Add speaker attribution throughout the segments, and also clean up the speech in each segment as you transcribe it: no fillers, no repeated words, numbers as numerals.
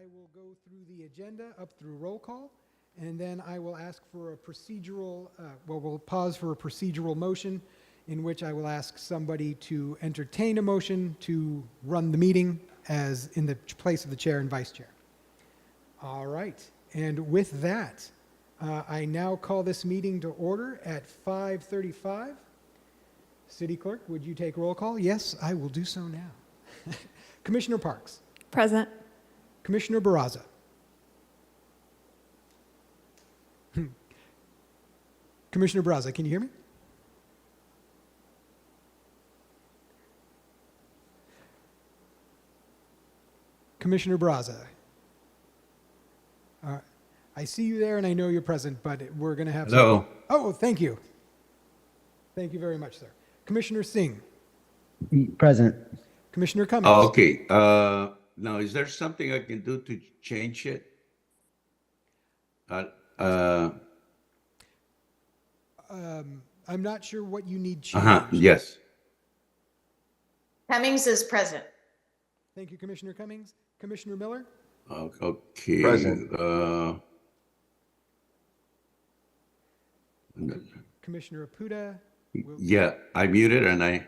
Speaker 1: I will go through the agenda up through roll call, and then I will ask for a procedural, we'll pause for a procedural motion in which I will ask somebody to entertain a motion to run the meeting as in the place of the chair and vice chair. All right. And with that, I now call this meeting to order at 5:35. City Clerk, would you take roll call? Yes, I will do so now. Commissioner Parks.
Speaker 2: Present.
Speaker 1: Commissioner Barraza. Commissioner Barraza, can you hear me? Commissioner Barraza. I see you there and I know you're present, but we're going to have
Speaker 3: Hello.
Speaker 1: Oh, thank you. Thank you very much, sir. Commissioner Singh.
Speaker 4: Present.
Speaker 1: Commissioner Cummings.
Speaker 3: Oh, okay. Now, is there something I can do to change it?
Speaker 1: I'm not sure what you need changed.
Speaker 3: Yes.
Speaker 2: Cummings is present.
Speaker 1: Thank you, Commissioner Cummings. Commissioner Miller?
Speaker 3: Okay.
Speaker 4: Present.
Speaker 1: Commissioner Apuda?
Speaker 3: Yeah, I muted and I.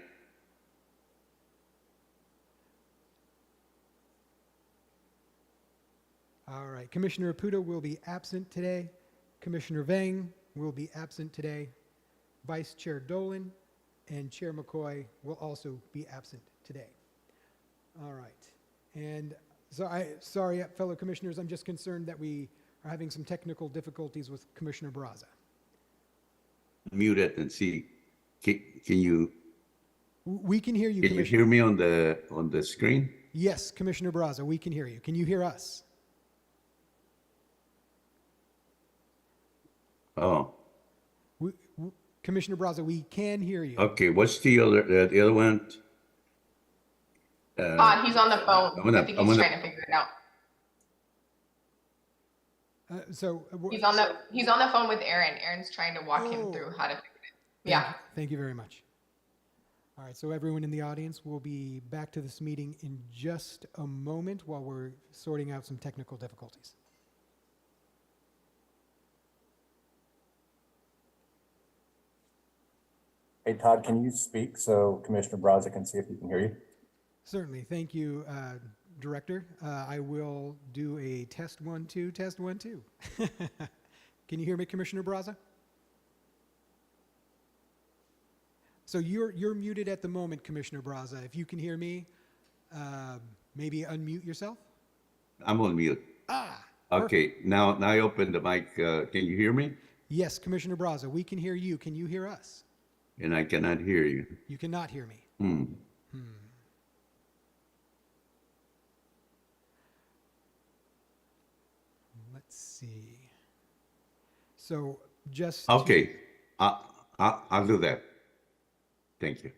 Speaker 1: All right. Commissioner Apuda will be absent today. Commissioner Vang will be absent today. Vice Chair Dolan and Chair McCoy will also be absent today. All right. And so sorry, fellow commissioners, I'm just concerned that we are having some technical difficulties with Commissioner Barraza.
Speaker 3: Mute it and see. Can you?
Speaker 1: We can hear you,
Speaker 3: Can you
Speaker 1: Commissioner.
Speaker 3: hear me on the screen?
Speaker 1: Yes, Commissioner Barraza, we can hear you. Can you hear us?
Speaker 3: Oh,
Speaker 1: Commissioner Barraza, we can hear you.
Speaker 3: okay. What's the other one?
Speaker 2: He's on the phone. I think he's trying to figure it out. He's on the phone with Aaron. Aaron's trying to walk him through how to fix it. Yeah.
Speaker 1: Thank you very much. All right, so everyone in the audience will be back to this meeting in just a moment while we're sorting out some technical difficulties.
Speaker 5: Hey, Todd, can you speak so Commissioner Barraza can see if he can hear you?
Speaker 1: Certainly. Thank you, Director. I will do a test 1, 2, test 1, 2. Can you hear me, Commissioner Barraza? So you're muted at the moment, Commissioner Barraza. If you can hear me, maybe unmute yourself.
Speaker 3: I'm on mute. Okay. Now I open the mic. Can you hear me?
Speaker 1: Yes, Commissioner Barraza, we can hear you. Can you hear us?
Speaker 3: And I cannot hear you.
Speaker 1: You cannot hear me. Let's see. So just
Speaker 3: Okay. I'll do that. Thank you.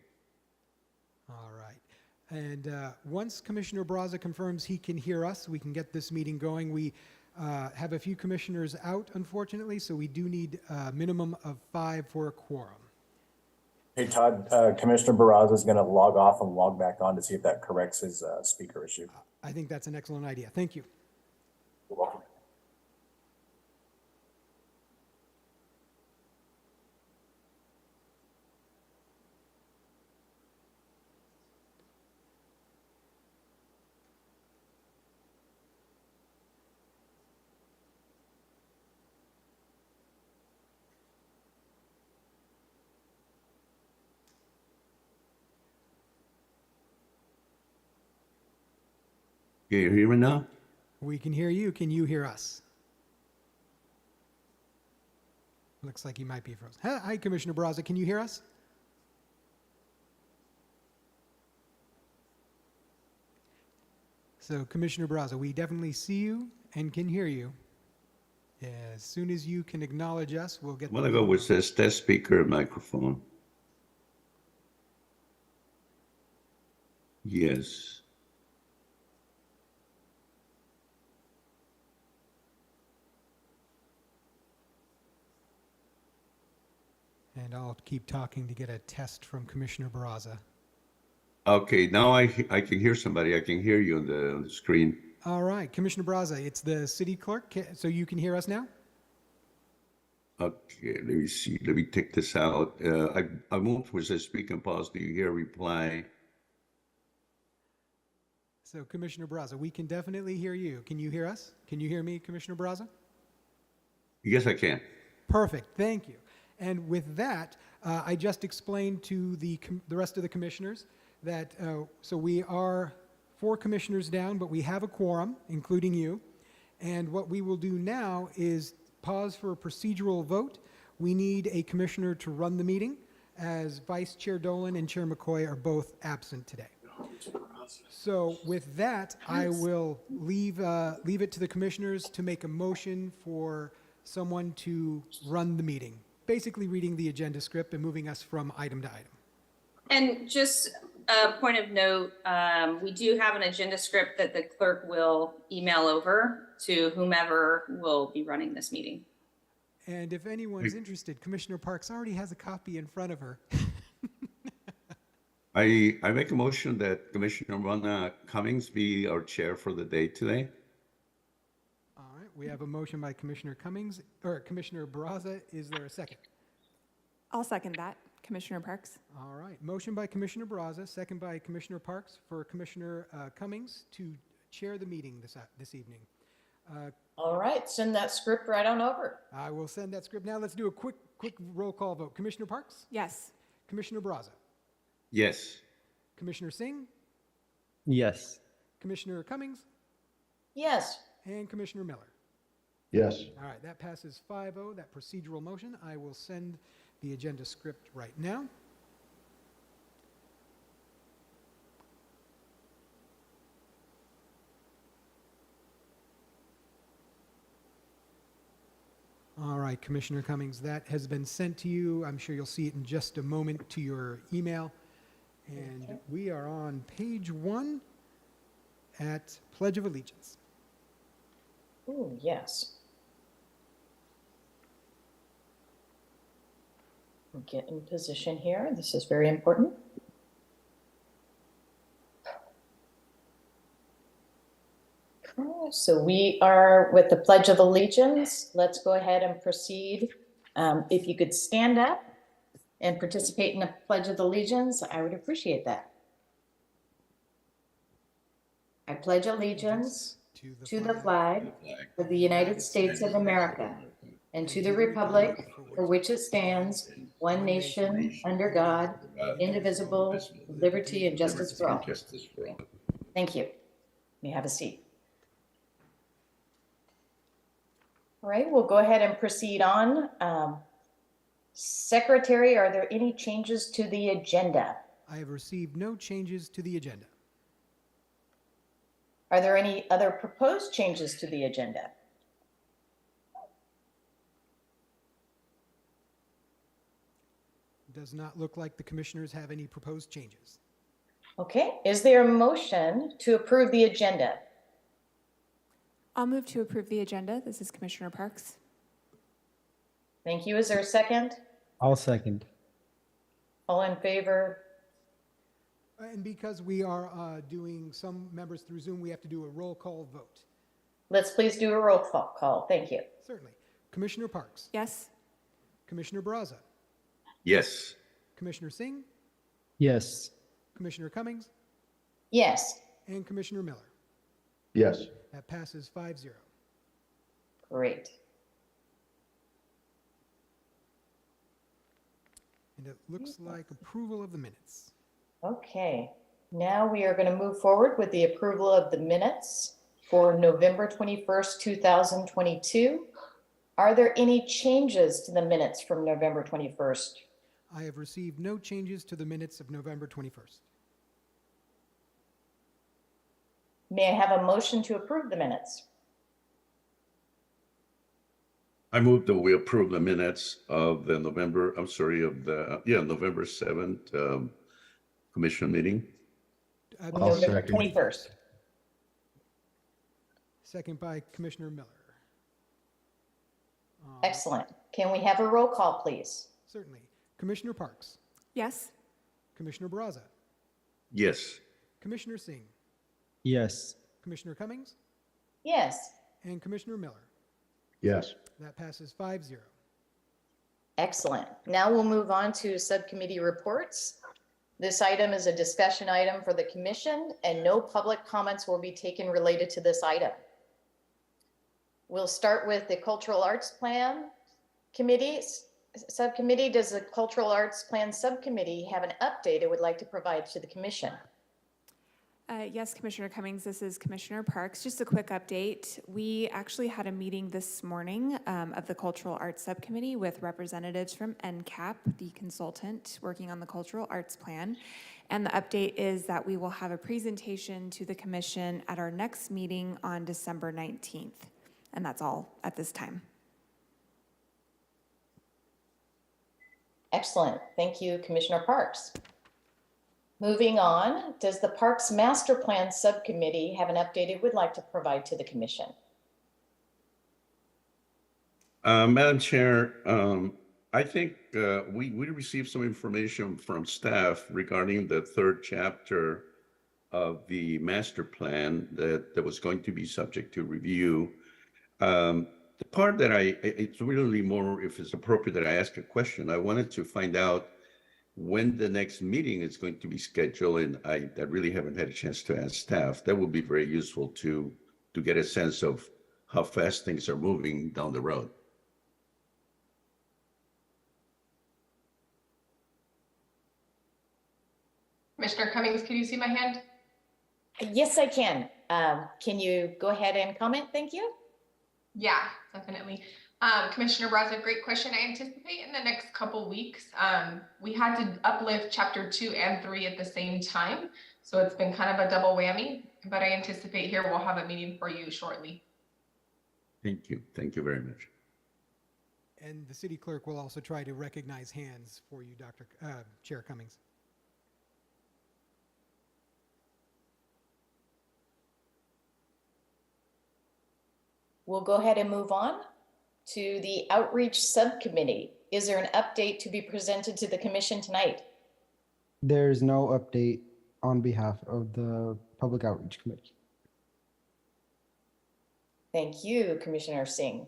Speaker 1: All right. And once Commissioner Barraza confirms he can hear us, we can get this meeting going. We have a few commissioners out, unfortunately, so we do need a minimum of 5 for a quorum.
Speaker 5: Hey, Todd, Commissioner Barraza is going to log off and log back on to see if that corrects his speaker issue.
Speaker 1: I think that's an excellent idea. Thank you.
Speaker 5: You're welcome.
Speaker 3: Can you hear me now?
Speaker 1: We can hear you. Can you hear us? Looks like he might be frozen. Hi, Commissioner Barraza. Can you hear us? So, Commissioner Barraza, we definitely see you and can hear you. As soon as you can acknowledge us, we'll get.
Speaker 3: I'm gonna go with this test speaker and microphone. Yes.
Speaker 1: And I'll keep talking to get a test from Commissioner Barraza.
Speaker 3: Okay, now I can hear somebody. I can hear you on the screen.
Speaker 1: All right, Commissioner Braza, it's the city clerk, so you can hear us now?
Speaker 3: Okay, let me see. Let me take this out. I moved with the speak and pause. Do you hear reply?
Speaker 1: So Commissioner Braza, we can definitely hear you. Can you hear us? Can you hear me, Commissioner Braza?
Speaker 3: Yes, I can.
Speaker 1: Perfect, thank you. And with that, I just explained to the rest of the commissioners that, so we are 4 commissioners down, but we have a quorum, including you. And what we will do now is pause for a procedural vote. We need a commissioner to run the meeting, as Vice Chair Dolan and Chair McCoy are both absent today. So with that, I will leave it to the commissioners to make a motion for someone to run the meeting, basically reading the agenda script and moving us from item to item.
Speaker 6: And just a point of note, we do have an agenda script that the clerk will email over to whomever will be running this meeting.
Speaker 1: And if anyone's interested, Commissioner Parks already has a copy in front of her.
Speaker 3: I make a motion that Commissioner Rona Cummings be our chair for the day today.
Speaker 1: All right, we have a motion by Commissioner Cummings, or Commissioner Barraza. Is there a second?
Speaker 7: I'll second that, Commissioner Parks.
Speaker 1: All right, motion by Commissioner Barraza, second by Commissioner Parks for Commissioner Cummings to chair the meeting this evening.
Speaker 8: All right, send that script right on over.
Speaker 1: I will send that script now. Let's do a quick roll call vote. Commissioner Parks?
Speaker 7: Yes.
Speaker 1: Commissioner Barraza?
Speaker 3: Yes.
Speaker 1: Commissioner Singh?
Speaker 4: Yes.
Speaker 1: Commissioner Cummings?
Speaker 8: Yes.
Speaker 1: And Commissioner Miller?
Speaker 9: Yes.
Speaker 1: All right, that passes 5-0, that procedural motion. I will send the agenda script right now. All right, Commissioner Cummings, that has been sent to you. I'm sure you'll see it in just a moment to your email. And we are on page 1 at Pledge of Allegiance.
Speaker 8: Ooh, yes. We'll get in position here. This is very important. So we are with the Pledge of Allegiance. Let's go ahead and proceed. If you could stand up and participate in the Pledge of Allegiance, I would appreciate that. I pledge allegiance to the flag of the United States of America and to the republic for which it stands, one nation, under God, indivisible, with liberty and justice for all. Thank you. You may have a seat. All right, we'll go ahead and proceed on. Secretary, are there any changes to the agenda?
Speaker 1: I have received no changes to the agenda.
Speaker 8: Are there any other proposed changes to the agenda?
Speaker 1: Does not look like the commissioners have any proposed changes.
Speaker 8: Okay, is there a motion to approve the agenda?
Speaker 7: I'll move to approve the agenda. This is Commissioner Parks.
Speaker 8: Thank you. Is there a second?
Speaker 4: I'll second.
Speaker 8: All in favor?
Speaker 1: And because we are doing some members through Zoom, we have to do a roll call vote.
Speaker 8: Let's please do a roll call. Thank you.
Speaker 1: Certainly. Commissioner Parks?
Speaker 7: Yes.
Speaker 1: Commissioner Barraza?
Speaker 3: Yes.
Speaker 1: Commissioner Singh?
Speaker 4: Yes.
Speaker 1: Commissioner Cummings?
Speaker 8: Yes,
Speaker 1: And Commissioner Miller?
Speaker 9: Yes.
Speaker 1: That passes 5-0.
Speaker 8: great.
Speaker 1: And it looks like approval of the minutes.
Speaker 8: Okay, now we are going to move forward with the approval of the minutes for November 21st, 2022. Are there any changes to the minutes from November 21st?
Speaker 1: I have received no changes to the minutes of November 21st.
Speaker 8: May I have a motion to approve the minutes?
Speaker 3: I move that we approve the minutes of the November 7th commission meeting.
Speaker 9: I'll
Speaker 8: November
Speaker 9: second.
Speaker 8: 21st.
Speaker 1: Second by Commissioner Miller.
Speaker 8: Excellent. Can we have a roll call, please?
Speaker 1: Certainly. Commissioner Parks?
Speaker 7: Yes.
Speaker 1: Commissioner Barraza?
Speaker 3: Yes.
Speaker 1: Commissioner Singh?
Speaker 4: Yes.
Speaker 1: Commissioner Cummings?
Speaker 8: Yes.
Speaker 1: and Commissioner Miller.
Speaker 9: Yes.
Speaker 1: That passes 5-0.
Speaker 8: Excellent. Now we'll move on to subcommittee reports. This item is a discussion item for the commission, and no public comments will be taken related to this item. We'll start with the Cultural Arts Plan Subcommittee. Does the Cultural Arts Plan Subcommittee have an update it would like to provide to the commission?
Speaker 7: Yes, Commissioner Cummings, this is Commissioner Parks. Just a quick update. We actually had a meeting this morning of the Cultural Arts Subcommittee with representatives from NCAP, the consultant working on the Cultural Arts Plan. And the update is that we will have a presentation to the commission at our next meeting on December 19th. And that's all at this time.
Speaker 8: Excellent. Thank you, Commissioner Parks. Moving on, does the Parks Master Plan Subcommittee have an update it would like to provide to the commission?
Speaker 3: Madam Chair, I think we received some information from staff regarding the third chapter of the master plan that was going to be subject to review. The part that it's really more, if it's appropriate that I ask a question, I wanted to find out when the next meeting is going to be scheduled, and I really haven't had a chance to ask staff. That would be very useful to get a sense of how fast things are moving down the road.
Speaker 2: Commissioner Cummings, can you see my hand?
Speaker 8: Yes, I can. Can you go ahead and comment? Thank you.
Speaker 2: Yeah, definitely. Commissioner Braza, great question. I anticipate in the next couple weeks, we had to uplift chapter 2 and 3 at the same time. So it's been kind of a double whammy, but I anticipate here we'll have a meeting for you shortly.
Speaker 3: Thank you. Thank you very much.
Speaker 1: And the city clerk will also try to recognize hands for you, Chair Cummings.
Speaker 8: We'll go ahead and move on to the Outreach Subcommittee. Is there an update to be presented to the commission tonight?
Speaker 4: There's no update on behalf of the Public Outreach Committee.
Speaker 8: Thank you, Commissioner Singh.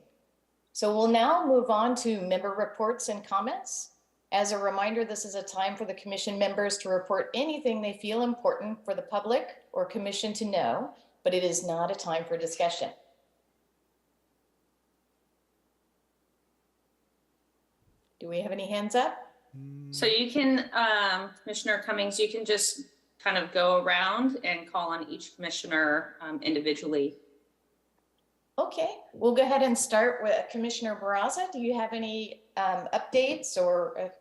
Speaker 8: So we'll now move on to member reports and comments. As a reminder, this is a time for the commission members to report anything they feel important for the public or commission to know, but it is not a time for discussion. Do we have any hands up?
Speaker 6: So you can, Commissioner Cummings, you can just kind of go around and call on each commissioner individually.
Speaker 8: Okay, we'll go ahead and start with Commissioner Barraza. Do you have any updates or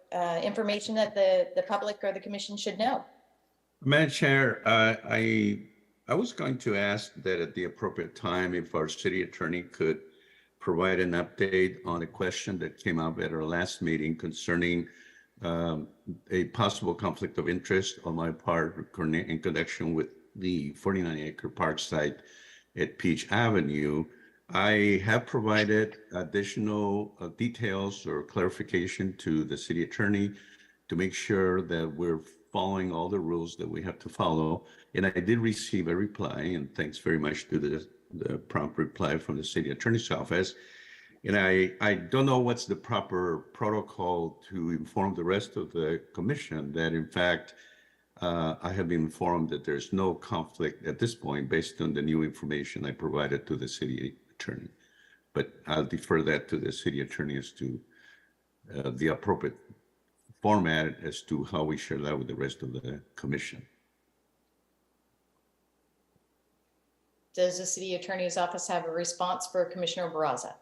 Speaker 8: information that the public or the commission should know?
Speaker 3: Madam Chair, I was going to ask that at the appropriate time, if our city attorney could provide an update on a question that came up at our last meeting concerning a possible conflict of interest on my part in connection with the 49-acre park site at Peach Avenue. I have provided additional details or clarification to the city attorney to make sure that we're following all the rules that we have to follow. And I did receive a reply, and thanks very much to the prompt reply from the city attorney's office. And I don't know what's the proper protocol to inform the rest of the commission that, in fact, I have been informed that there's no conflict at this point based on the new information I provided to the city attorney. But I'll defer that to the city attorney as to the appropriate format as to how we share that with the rest of the commission.
Speaker 8: Does the city attorney's office have a response for Commissioner Barraza?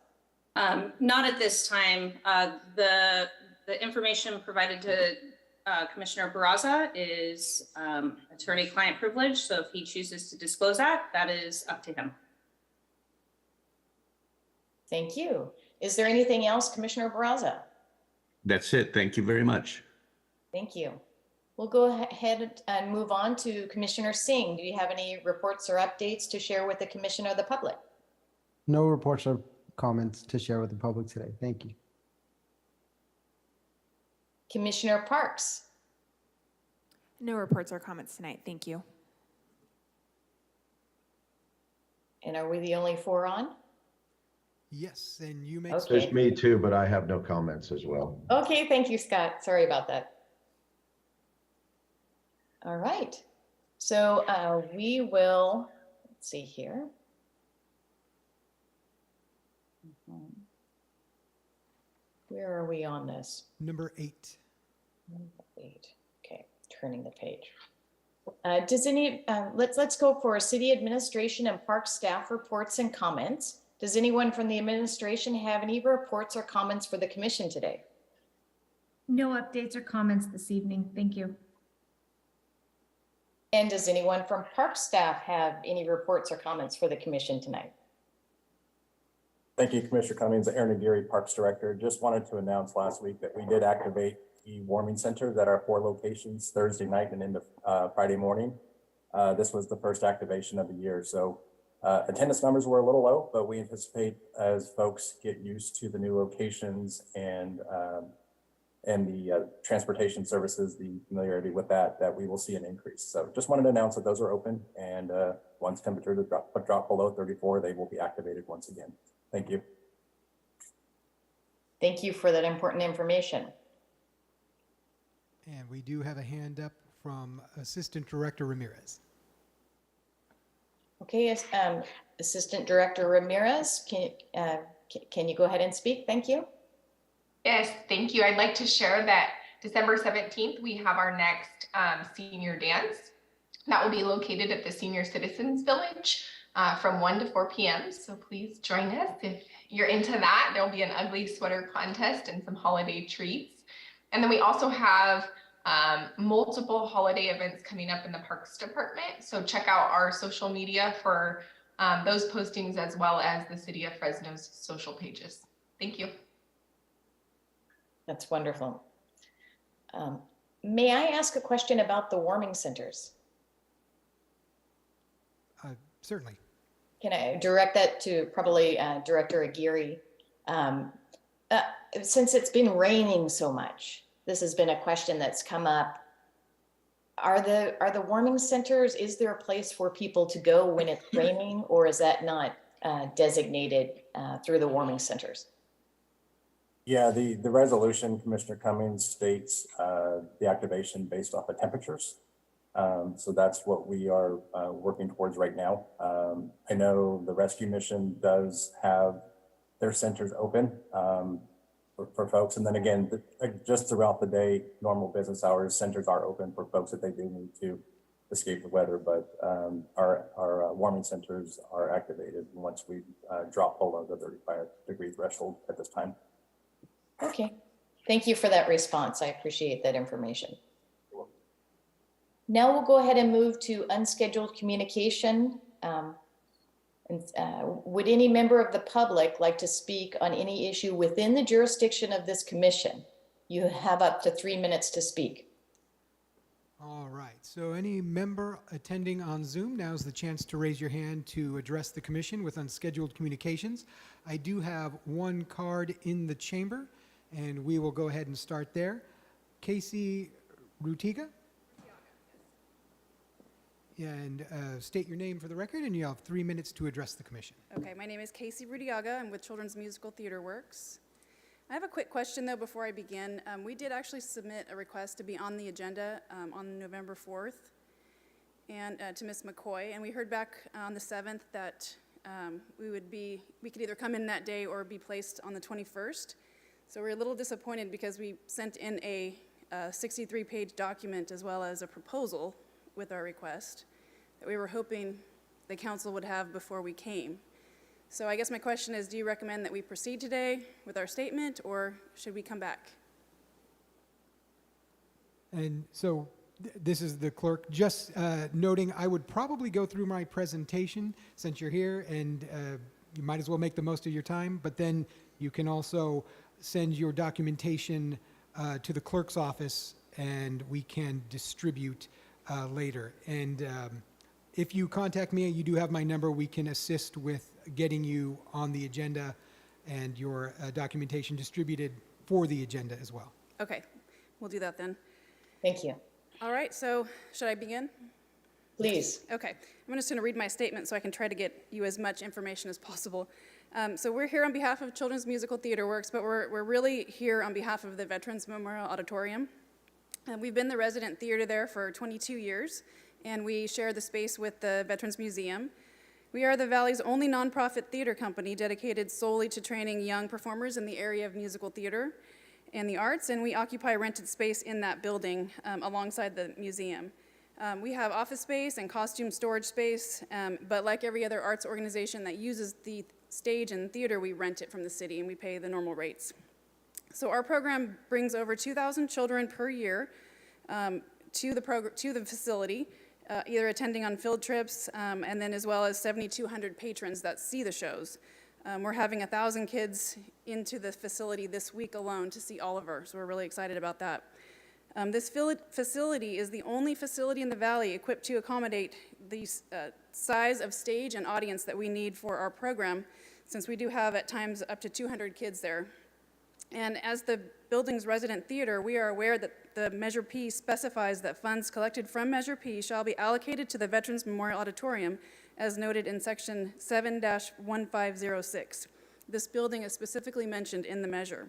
Speaker 6: Not at this time. The information provided to Commissioner Barraza is attorney-client privilege. So if he chooses to disclose that, that is up to him.
Speaker 8: Thank you. Is there anything else, Commissioner Barraza?
Speaker 3: That's it. Thank you very much.
Speaker 8: Thank you. We'll go ahead and move on to Commissioner Singh. Do you have any reports or updates to share with the commission or the public?
Speaker 4: No reports or comments to share with the public today. Thank you.
Speaker 8: Commissioner Parks.
Speaker 7: No reports or comments tonight. Thank you.
Speaker 8: And are we the only four on?
Speaker 1: Yes, and you make.
Speaker 8: Okay.
Speaker 9: There's me too, but I have no comments as well.
Speaker 8: Okay, thank you, Scott. Sorry about that. All right. So we will, let's see here. Where are we on this?
Speaker 1: Number 8.
Speaker 8: Number 8. Okay, turning the page. Let's go for city administration and park staff reports and comments. Does anyone from the administration have any reports or comments for the commission today?
Speaker 10: No updates or comments this evening. Thank you.
Speaker 8: And does anyone from park staff have any reports or comments for the commission tonight?
Speaker 5: Thank you, Commissioner Cummings. Aaron Aguirre, Parks Director. Just wanted to announce last week that we did activate the warming centers at our 4 locations Thursday night and into Friday morning. This was the first activation of the year. So attendance numbers were a little low, but we anticipate as folks get used to the new locations and the transportation services, the familiarity with that we will see an increase. So just wanted to announce that those are open, and once temperatures drop below 34, they will be activated once again. Thank you.
Speaker 8: Thank you for that important information.
Speaker 1: And we do have a hand up from Assistant Director Ramirez.
Speaker 8: Okay, Assistant Director Ramirez, can you go ahead and speak? Thank you.
Speaker 2: Yes, thank you. I'd like to share that December 17th, we have our next senior dance. That will be located at the Senior Citizens Village from 1 to 4 p.m. So please join us. If you're into that, there'll be an ugly sweater contest and some holiday treats. And then we also have multiple holiday events coming up in the Parks Department. So check out our social media for those postings, as well as the City of Fresno's social pages. Thank you.
Speaker 8: That's wonderful. May I ask a question about the warming centers?
Speaker 1: Certainly.
Speaker 8: Can I direct that to probably Director Aguirre? Since it's been raining so much, this has been a question that's come up. Are the warming centers, is there a place for people to go when it's raining, or is that not designated through the warming centers?
Speaker 5: Yeah, the resolution, Commissioner Cummings, states the activation based off of temperatures. So that's what we are working towards right now. I know the rescue mission does have their centers open for folks. And then again, just throughout the day, normal business hours, centers are open for folks that they do need to escape the weather. But our warming centers are activated once we drop below the 35-degree threshold at this time.
Speaker 8: Okay, thank you for that response. I appreciate that information. Now we'll go ahead and move to unscheduled communication. Would any member of the public like to speak on any issue within the jurisdiction of this commission? You have up to 3 minutes to speak.
Speaker 1: All right, so any member attending on Zoom, now's the chance to raise your hand to address the commission with unscheduled communications. I do have one card in the chamber, and we will go ahead and start there. Casey Rutiga? And state your name for the record, and you have 3 minutes to address the commission.
Speaker 11: Okay, my name is Casey Rudiaga. I'm with Children's Musical Theater Works. I have a quick question, though, before I begin. We did actually submit a request to be on the agenda on November 4th and to Ms. McCoy, and we heard back on the 7th that we could either come in that day or be placed on the 21st. So we're a little disappointed because we sent in a 63-page document as well as a proposal with our request that we were hoping the council would have before we came. So I guess my question is, do you recommend that we proceed today with our statement, or should we come back?
Speaker 1: And so this is the clerk. Just noting, I would probably go through my presentation since you're here, and you might as well make the most of your time, but then you can also send your documentation to the clerk's office, and we can distribute later. And if you contact me, you do have my number, we can assist with getting you on the agenda and your documentation distributed for the agenda as well.
Speaker 11: Okay, we'll do that then.
Speaker 8: Thank you.
Speaker 11: All right, so should I begin?
Speaker 8: Please.
Speaker 11: Okay, I'm just going to read my statement so I can try to get you as much information as possible. So we're here on behalf of Children's Musical Theater Works, but we're really here on behalf of the Veterans Memorial Auditorium. We've been the resident theater there for 22 years, and we share the space with the Veterans Museum. We are the Valley's only nonprofit theater company dedicated solely to training young performers in the area of musical theater and the arts, and we occupy rented space in that building alongside the museum. We have office space and costume storage space, but like every other arts organization that uses the stage and theater, we rent it from the city and we pay the normal rates. So our program brings over 2,000 children per year to the facility, either attending on field trips, and then as well as 7,200 patrons that see the shows. We're having 1,000 kids into the facility this week alone to see Oliver, so we're really excited about that. This facility is the only facility in the Valley equipped to accommodate the size of stage and audience that we need for our program, since we do have at times up to 200 kids there. And as the building's resident theater, we are aware that the Measure P specifies that funds collected from Measure P shall be allocated to the Veterans Memorial Auditorium, as noted in Section 7-1506. This building is specifically mentioned in the measure.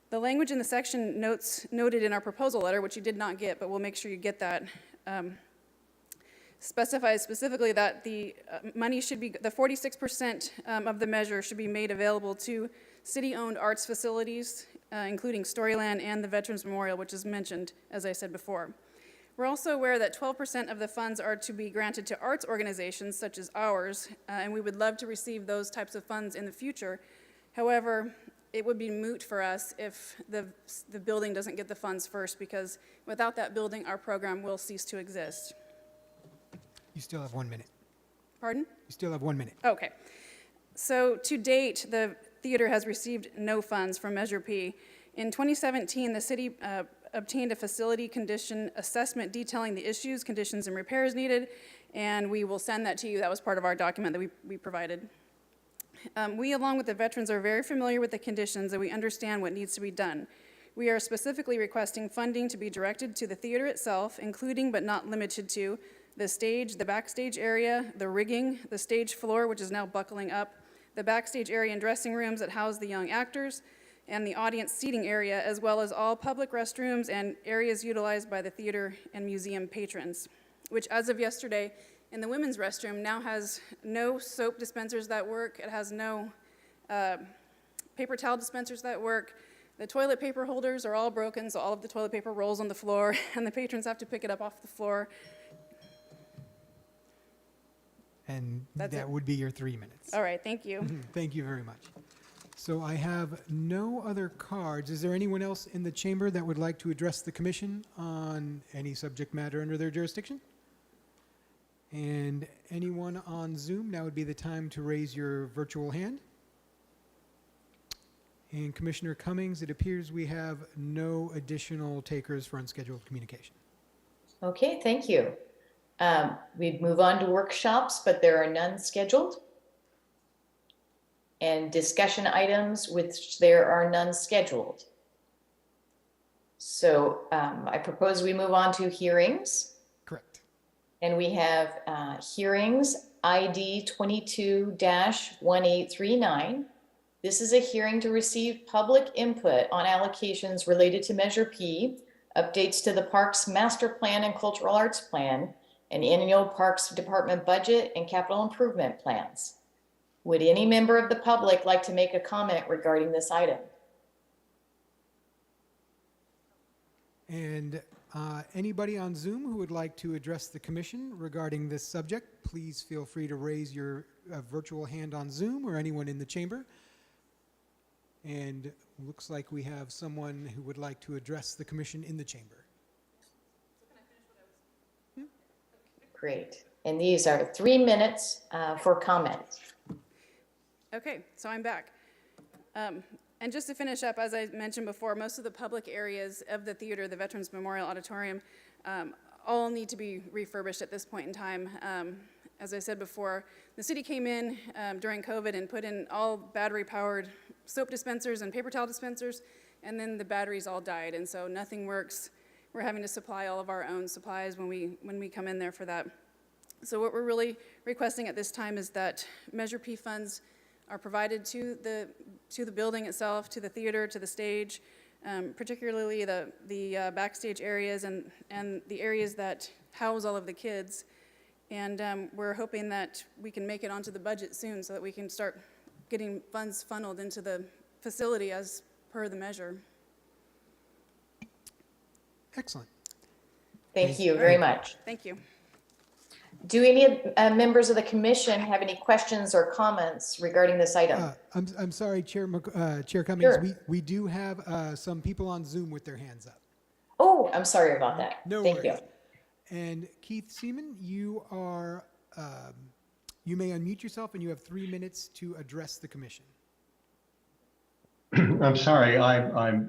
Speaker 11: The language in the section noted in our proposal letter, which you did not get, but we'll make sure you get that, specifies specifically that the money should be, the 46% of the measure should be made available to city-owned arts facilities, including Storyland and the Veterans Memorial, which is mentioned, as I said before. We're also aware that 12% of the funds are to be granted to arts organizations such as ours, and we would love to receive those types of funds in the future. However, it would be moot for us if the building doesn't get the funds first, because without that building, our program will cease to exist.
Speaker 1: You still have 1 minute.
Speaker 11: Pardon?
Speaker 1: You still have 1 minute.
Speaker 11: Okay. So to date, the theater has received no funds from Measure P. In 2017, the city obtained a facility condition assessment detailing the issues, conditions, and repairs needed, and we will send that to you. That was part of our document that we provided. We, along with the veterans, are very familiar with the conditions, and we understand what needs to be done. We are specifically requesting funding to be directed to the theater itself, including but not limited to the stage, the backstage area, the rigging, the stage floor, which is now buckling up, the backstage area and dressing rooms that house the young actors, and the audience seating area, as well as all public restrooms and areas utilized by the theater and museum patrons, which as of yesterday, in the women's restroom now has no soap dispensers that work. It has no paper towel dispensers that work. The toilet paper holders are all broken, so all of the toilet paper rolls on the floor, and the patrons have to pick it up off the floor.
Speaker 1: And
Speaker 11: That's
Speaker 1: that
Speaker 11: it.
Speaker 1: would be your 3 minutes.
Speaker 11: All right, thank you.
Speaker 1: Thank you very much. So I have no other cards. Is there anyone else in the chamber that would like to address the commission on any subject matter under their jurisdiction? And anyone on Zoom, now would be the time to raise your virtual hand. And Commissioner Cummings, it appears we have no additional takers for unscheduled communication.
Speaker 8: Okay, thank you. We'd move on to workshops, but there are none scheduled. And discussion items, which there are none scheduled. So I propose we move on to hearings.
Speaker 1: Correct.
Speaker 8: And we have hearings ID 22-1839. This is a hearing to receive public input on allocations related to Measure P, updates to the Parks Master Plan and Cultural Arts Plan, and annual Parks Department budget and capital improvement plans. Would any member of the public like to make a comment regarding this item?
Speaker 1: And anybody on Zoom who would like to address the commission regarding this subject, please feel free to raise your virtual hand on Zoom, or anyone in the chamber. And looks like we have someone who would like to address the commission in the chamber.
Speaker 8: Great. And these are 3 minutes for comment.
Speaker 11: Okay, so I'm back. And just to finish up, as I mentioned before, most of the public areas of the theater, the Veterans Memorial Auditorium, all need to be refurbished at this point in time. As I said before, the city came in during COVID and put in all battery-powered soap dispensers and paper towel dispensers, and then the batteries all died, and so nothing works. We're having to supply all of our own supplies when we come in there for that. So what we're really requesting at this time is that Measure P funds are provided to the building itself, to the theater, to the stage, particularly the backstage areas and the areas that house all of the kids. And we're hoping that we can make it onto the budget soon so that we can start getting funds funneled into the facility as per the measure.
Speaker 1: Excellent.
Speaker 8: Thank you very much.
Speaker 11: Thank you.
Speaker 8: Do any members of the commission have any questions or comments regarding this item?
Speaker 1: I'm sorry, Chair Cummings.
Speaker 8: Sure.
Speaker 1: We do have some people on Zoom with their hands up.
Speaker 8: Oh, I'm sorry about that.
Speaker 1: No
Speaker 8: Thank
Speaker 1: worries.
Speaker 8: you.
Speaker 1: And Keith Seaman, you are, you may unmute yourself and you have 3 minutes to address the commission.
Speaker 12: I'm sorry, I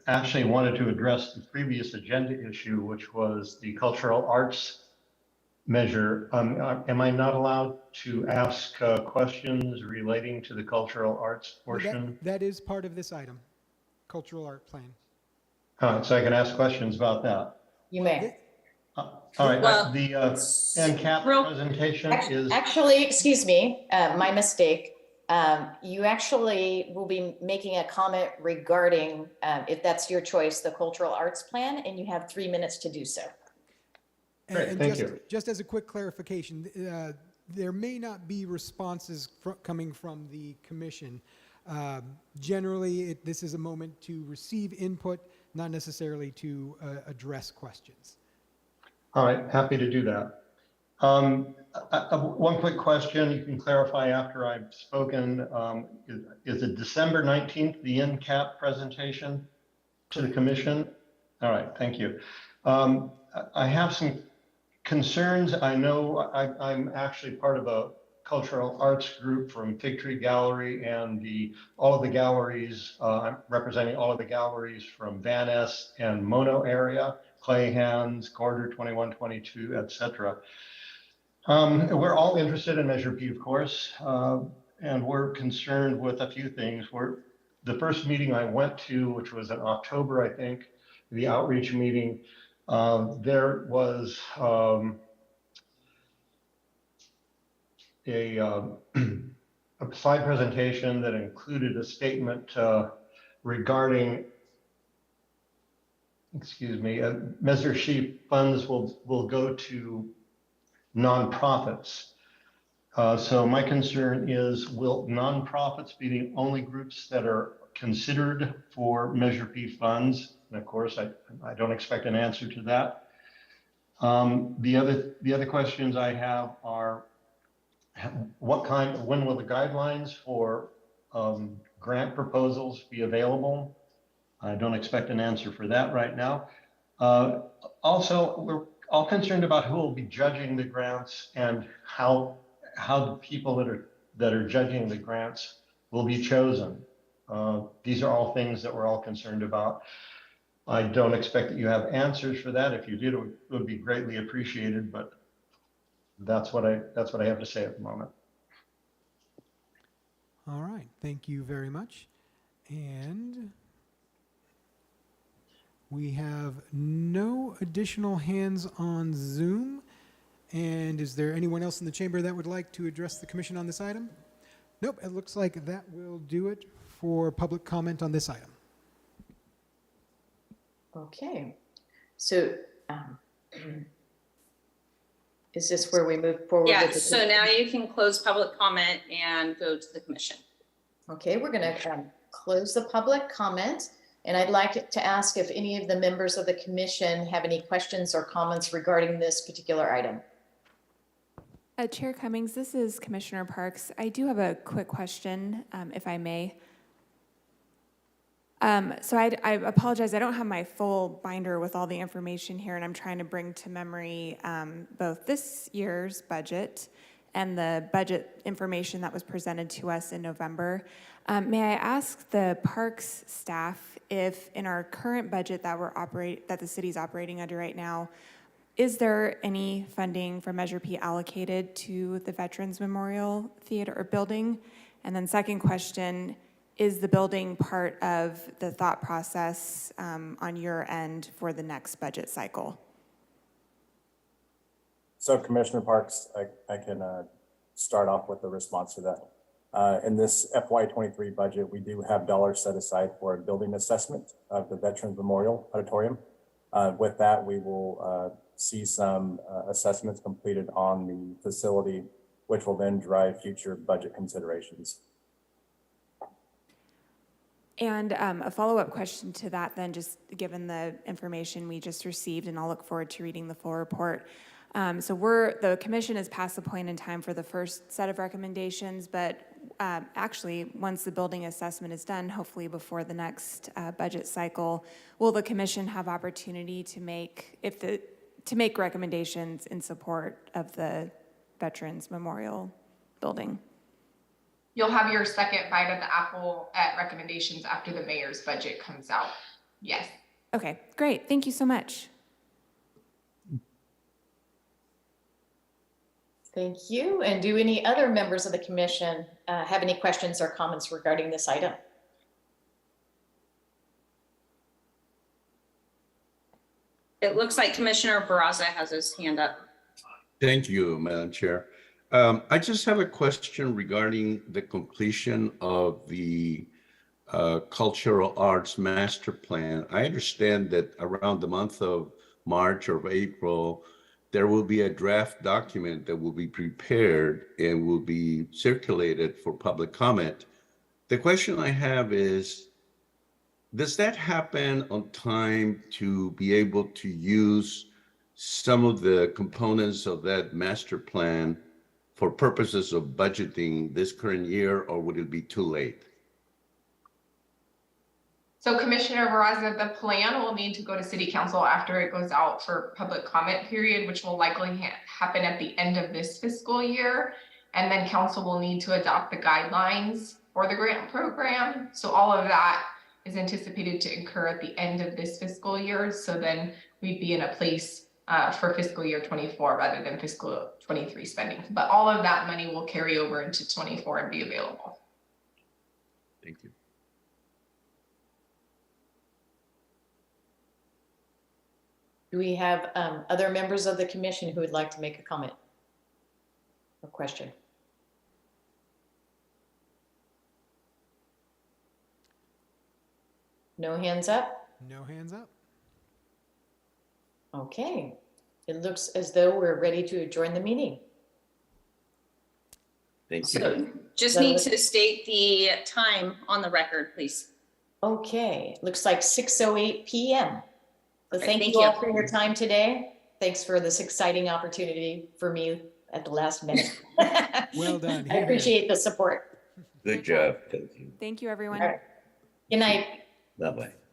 Speaker 12: actually wanted to address the previous agenda issue, which was the cultural arts measure. Am I not allowed to ask questions relating to the cultural arts portion?
Speaker 1: That is part of this item, cultural art plan.
Speaker 12: So I can ask questions about that.
Speaker 8: You may.
Speaker 12: All right,
Speaker 6: Well,
Speaker 12: the NCAP
Speaker 6: real-
Speaker 12: presentation is,
Speaker 8: Actually, excuse me, my mistake. You actually will be making a comment regarding, if that's your choice, the cultural arts plan, and you have 3 minutes to do so.
Speaker 12: Great, thank you.
Speaker 1: Just as a quick clarification, there may not be responses coming from the commission. Generally, this is a moment to receive input, not necessarily to address questions.
Speaker 12: all right, happy to do that. One quick question, you can clarify after I've spoken. Is it December 19th, the NCAP presentation to the commission? All right, thank you. I have some concerns. I know I'm actually part of a cultural arts group from Fig Tree Gallery and all of the galleries, I'm representing all of the galleries from Van Ness and Mono area, Clay Hands, Corridor 2122, etc. We're all interested in Measure P, of course, and we're concerned with a few things. The first meeting I went to, which was in October, I think, the outreach meeting, there was a slide presentation that included a statement regarding, Measure P funds will go to nonprofits. So my concern is, will nonprofits be the only groups that are considered for Measure P funds? And of course, I don't expect an answer to that. The other questions I have are, when will the guidelines for grant proposals be available? I don't expect an answer for that right now. Also, we're all concerned about who will be judging the grants and how the people that are judging the grants will be chosen. These are all things that we're all concerned about. I don't expect that you have answers for that. If you did, it would be greatly appreciated, but that's what I have to say at the moment.
Speaker 1: All right, thank you very much. And we have no additional hands on Zoom. And is there anyone else in the chamber that would like to address the commission on this item? Nope, it looks like that will do it for public comment on this item.
Speaker 8: Okay, so is this where we move forward?
Speaker 6: Yeah,
Speaker 8: with the-
Speaker 6: so now you can close public comment and go to the commission.
Speaker 8: Okay, we're going to close the public comment. And I'd like to ask if any of the members of the commission have any questions or comments regarding this particular item.
Speaker 7: Chair Cummings, this is Commissioner Parks. I do have a quick question, if I may. So I apologize, I don't have my full binder with all the information here, and I'm trying to bring to memory both this year's budget and the budget information that was presented to us in November. May I ask the Parks staff if in our current budget that the city's operating under right now, is there any funding for Measure P allocated to the Veterans Memorial Theater or building? And then second question, is the building part of the thought process on your end for the next budget cycle?
Speaker 5: So Commissioner Parks, I can start off with the response to that. In this FY23 budget, we do have dollars set aside for a building assessment of the Veterans Memorial Auditorium. With that, we will see some assessments completed on the facility, which will then drive future budget considerations.
Speaker 7: And a follow-up question to that then, just given the information we just received, and I'll look forward to reading the full report. So the commission has passed the point in time for the first set of recommendations, but actually, once the building assessment is done, hopefully before the next budget cycle, will the commission have opportunity to make recommendations in support of the Veterans Memorial Building?
Speaker 2: You'll have your second bite of the apple at recommendations after the mayor's budget comes out. Yes.
Speaker 7: Okay, great. Thank you so much.
Speaker 8: Thank you. And do any other members of the commission have any questions or comments regarding this item?
Speaker 6: It looks like Commissioner Barraza has his hand up.
Speaker 3: Thank you, Madam Chair. I just have a question regarding the completion of the Cultural Arts Master Plan. I understand that around the month of March or April, there will be a draft document that will be prepared and will be circulated for public comment. The question I have is, does that happen on time to be able to use some of the components of that master plan for purposes of budgeting this current year, or would it be too late?
Speaker 2: So Commissioner Barraza, the plan will need to go to City Council after it goes out for public comment period, which will likely happen at the end of this fiscal year. And then council will need to adopt the guidelines for the grant program. So all of that is anticipated to incur at the end of this fiscal year. So then we'd be in a place for fiscal year 24 rather than fiscal 23 spending. But all of that money will carry over into 24 and be available.
Speaker 3: Thank you.
Speaker 8: Do we have other members of the commission who would like to make a comment or question? No hands up?
Speaker 1: No hands up.
Speaker 8: Okay. It looks as though we're ready to adjourn the meeting.
Speaker 3: Thank you.
Speaker 6: So just need to state the time on the record, please.
Speaker 8: Okay, looks like 6:08 p.m. So
Speaker 6: Okay,
Speaker 8: thank
Speaker 6: thank
Speaker 8: you all
Speaker 6: you.
Speaker 8: for your time today. Thanks for this exciting opportunity for me at the last minute.
Speaker 1: Well done.
Speaker 8: I appreciate the support.
Speaker 3: Good job. Thank you.
Speaker 7: Thank you, everyone.
Speaker 8: All right. Good night.
Speaker 3: Bye-bye.